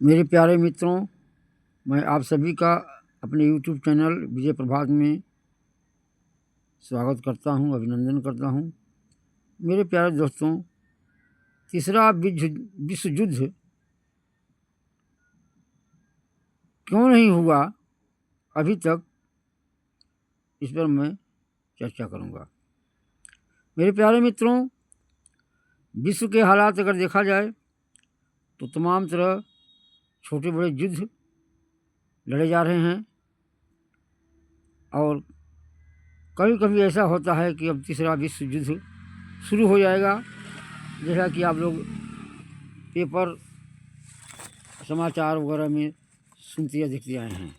मेरे प्यारे मित्रों, मैं आप सभी का अपने YouTube चैनल विजय प्रभात में स्वागत करता हूं, अभिनंदन करता हूं। मेरे प्यारे दोस्तों, तीसरा विश्व युद्ध क्यों नहीं हुआ अभी तक, इस पर मैं चर्चा करूंगा। मेरे प्यारे मित्रों, विश्व के हालात अगर देखा जाए तो तमाम तरह छोटे बड़े युद्ध लड़े जा रहे हैं और कभी कभी ऐसा होता है कि अब तीसरा विश्व युद्ध शुरू हो जाएगा, जैसा कि आप लोग पेपर समाचार वगैरह में सुनते या देखते आए हैं।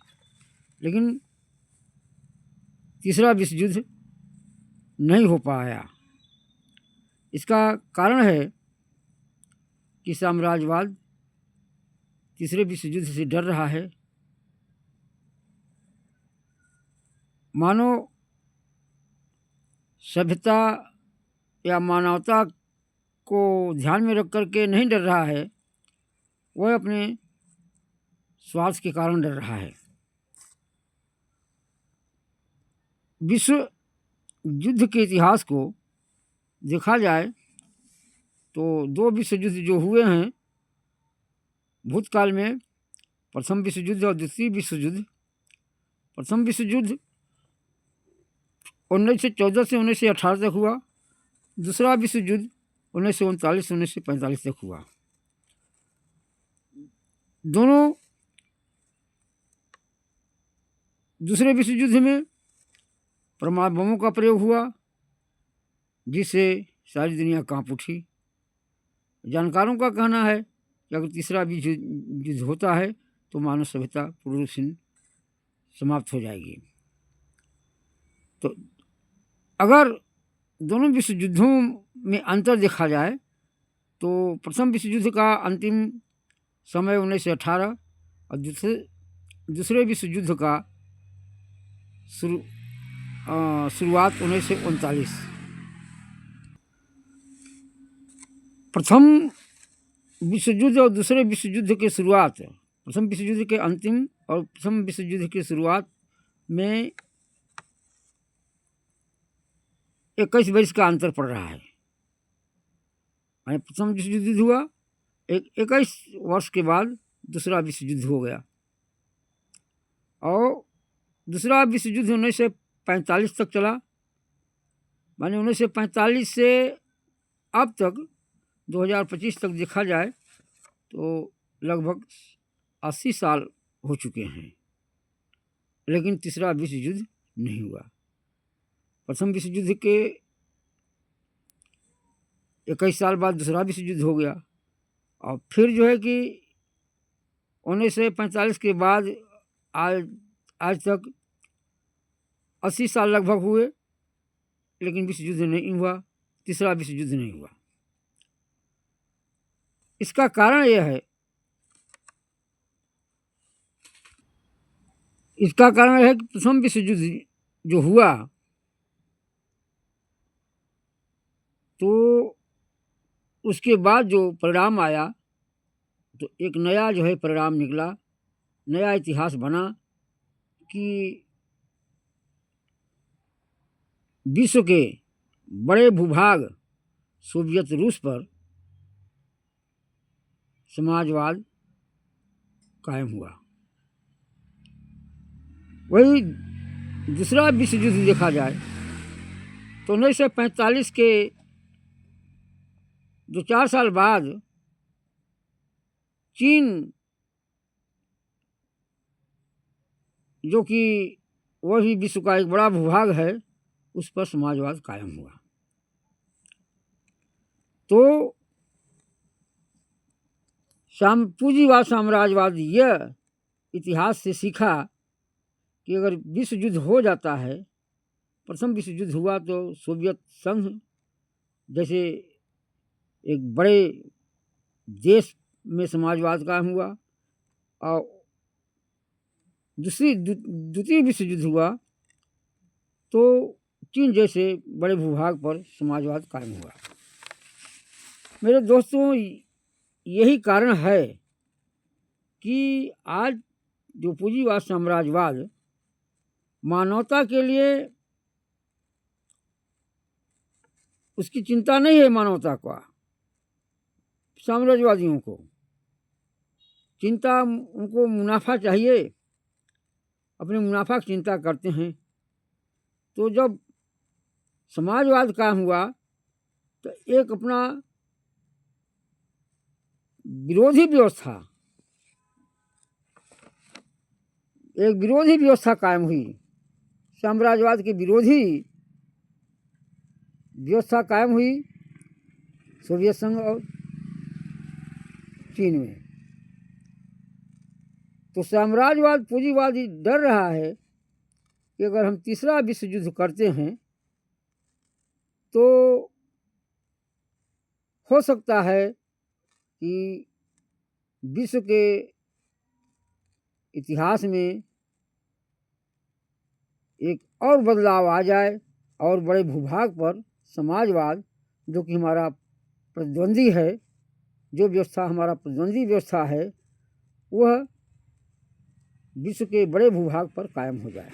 लेकिन तीसरा विश्व युद्ध नहीं हो पाया। इसका कारण है कि साम्राज्यवाद तीसरे विश्व युद्ध से डर रहा है। मानव सभ्यता या मानवता को ध्यान में रख करके नहीं डर रहा है, वह अपने स्वार्थ के कारण डर रहा है। विश्व युद्ध के इतिहास को देखा जाए तो दो विश्व युद्ध जो हुए हैं भूतकाल में, प्रथम विश्व युद्ध और द्वितीय विश्व युद्ध। प्रथम विश्व युद्ध 1914 से 1918 तक हुआ। दूसरा विश्व युद्ध 1939 से 1945 तक हुआ। दोनों दूसरे विश्व युद्ध में परमाणु बमों का प्रयोग हुआ, जिससे सारी दुनिया कांप उठी। जानकारों का कहना है कि अगर तीसरा विश्व युद्ध होता है तो मानव सभ्यता पूर्ण रूप से समाप्त हो जाएगी। तो अगर दोनों विश्व युद्धों में अंतर देखा जाए तो प्रथम विश्व युद्ध का अंतिम समय 1918 और दूसरे विश्व युद्ध का शुरुआत 1939। प्रथम विश्व युद्ध और दूसरे विश्व युद्ध के शुरुआत, प्रथम विश्व युद्ध के अंतिम और प्रथम विश्व युद्ध की शुरुआत में 21 वर्ष का अंतर पड़ रहा है। प्रथम विश्व युद्ध हुआ, 21 वर्ष के बाद दूसरा विश्व युद्ध हो गया और दूसरा विश्व युद्ध 1945 तक चला। माने 1945 से अब तक 2025 तक देखा जाए तो लगभग 80 साल हो चुके हैं, लेकिन तीसरा विश्व युद्ध नहीं हुआ। प्रथम विश्व युद्ध के 21 साल बाद दूसरा विश्व युद्ध हो गया और फिर जो है कि 1945 के बाद आज तक 80 साल लगभग हुए, लेकिन विश्व युद्ध नहीं हुआ, तीसरा विश्व युद्ध नहीं हुआ। इसका कारण यह है, कि प्रथम विश्व युद्ध जो हुआ तो उसके बाद जो परिणाम आया तो एक नया जो है परिणाम निकला, नया इतिहास बना कि विश्व के बड़े भूभाग सोवियत रूस पर समाजवाद कायम हुआ। वही दूसरा विश्व युद्ध देखा जाए तो 1945 के जो 4 साल बाद चीन, जो कि वही विश्व का एक बड़ा भूभाग है, उस पर समाजवाद कायम हुआ। तो पूंजीवाद साम्राज्यवाद यह इतिहास से सीखा कि अगर विश्व युद्ध हो जाता है, प्रथम विश्व युद्ध हुआ तो सोवियत संघ जैसे एक बड़े देश में समाजवाद कायम हुआ और द्वितीय विश्व युद्ध हुआ तो चीन जैसे बड़े भूभाग पर समाजवाद कायम हुआ। मेरे दोस्तों, यही कारण है कि आज जो पूंजीवाद साम्राज्यवाद मानवता के लिए उसकी चिंता नहीं है, मानवता का, साम्राज्यवादियों को चिंता, उनको मुनाफा चाहिए, अपने मुनाफा की चिंता करते हैं। तो जब समाजवाद कायम हुआ तो एक अपना विरोधी व्यवस्था, एक विरोधी व्यवस्था कायम हुई, साम्राज्यवाद की विरोधी व्यवस्था कायम हुई सोवियत संघ और चीन में। तो साम्राज्यवाद पूंजीवादी डर रहा है कि अगर हम तीसरा विश्व युद्ध करते हैं तो हो सकता है कि विश्व के इतिहास में एक और बदलाव आ जाए और बड़े भूभाग पर समाजवाद, जो कि हमारा प्रतिद्वंदी है, जो व्यवस्था हमारा प्रतिद्वंदी व्यवस्था है, वह विश्व के बड़े भूभाग पर कायम हो जाए।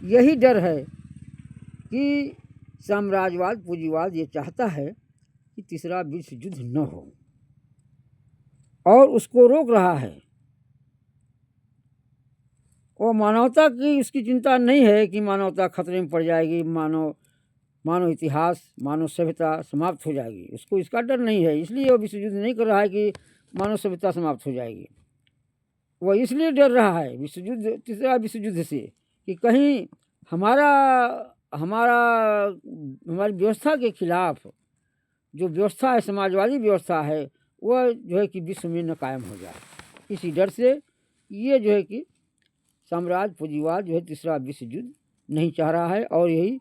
यही डर है कि साम्राज्यवाद पूंजीवाद ये चाहता है कि तीसरा विश्व युद्ध न हो और उसको रोक रहा है। और मानवता की इसकी चिंता नहीं है कि मानवता खतरे में पड़ जाएगी, मानव इतिहास, मानव सभ्यता समाप्त हो जाएगी, उसको इसका डर नहीं है। इसलिए वो विश्व युद्ध नहीं कर रहा है कि मानव सभ्यता समाप्त हो जाएगी। वह इसलिए डर रहा है विश्व युद्ध, तीसरा विश्व युद्ध से, कि कहीं हमारी व्यवस्था के खिलाफ जो व्यवस्था है, समाजवादी व्यवस्था है, वह जो है कि विश्व में न कायम हो जाए। इसी डर से ये जो है कि साम्राज्य पूंजीवाद जो है तीसरा विश्व युद्ध नहीं चाह रहा है। और यही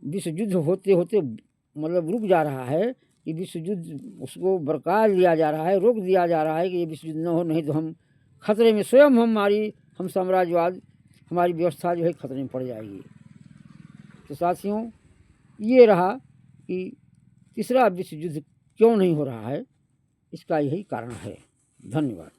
विश्व युद्ध होते होते मतलब रुक जा रहा है कि विश्व युद्ध उसको बरकरार लिया जा रहा है, रोक दिया जा रहा है कि ये विश्व युद्ध न हो, नहीं तो हम खतरे में स्वयं हम साम्राज्यवाद, हमारी व्यवस्था जो है खतरे में पड़ जाएगी। तो साथियों, ये रहा कि तीसरा विश्व युद्ध क्यों नहीं हो रहा है, इसका यही कारण है। धन्यवाद।